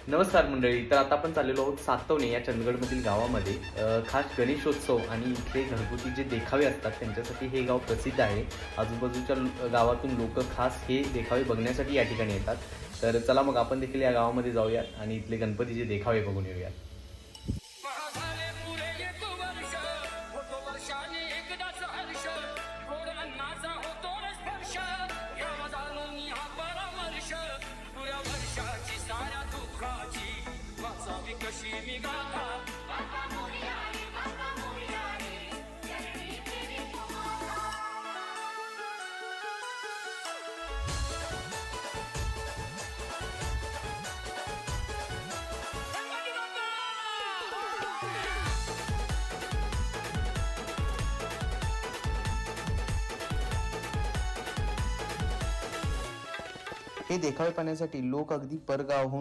नमस्कार मंडळी. तर आता आपण चाललेलो आहोत सातवणे या चंदगडमधील गावामध्ये. खास गणेशोत्सव आणि इथले घरगुती जे देखावे असतात त्यांच्यासाठी हे गाव प्रसिद्ध आहे. आजूबाजूच्या गावातून लोकं खास हे देखावे बघण्यासाठी या ठिकाणी येतात. तर चला मग आपण देखील या गावामध्ये जाऊयात आणि इथले गणपतीचे देखावे बघून येऊयात. महाझाले पुरे एक वर्ष होतो वर्षाने एकदाच हर्ष गोड अन्नाचा होतो न स्पर्श घ्यावा जाणून हा परामर्श पुऱ्या वर्षाची साऱ्या दुःखाची वाचावी कशी मी गाथा हे देखावे पाहण्यासाठी लोक अगदी परगावहून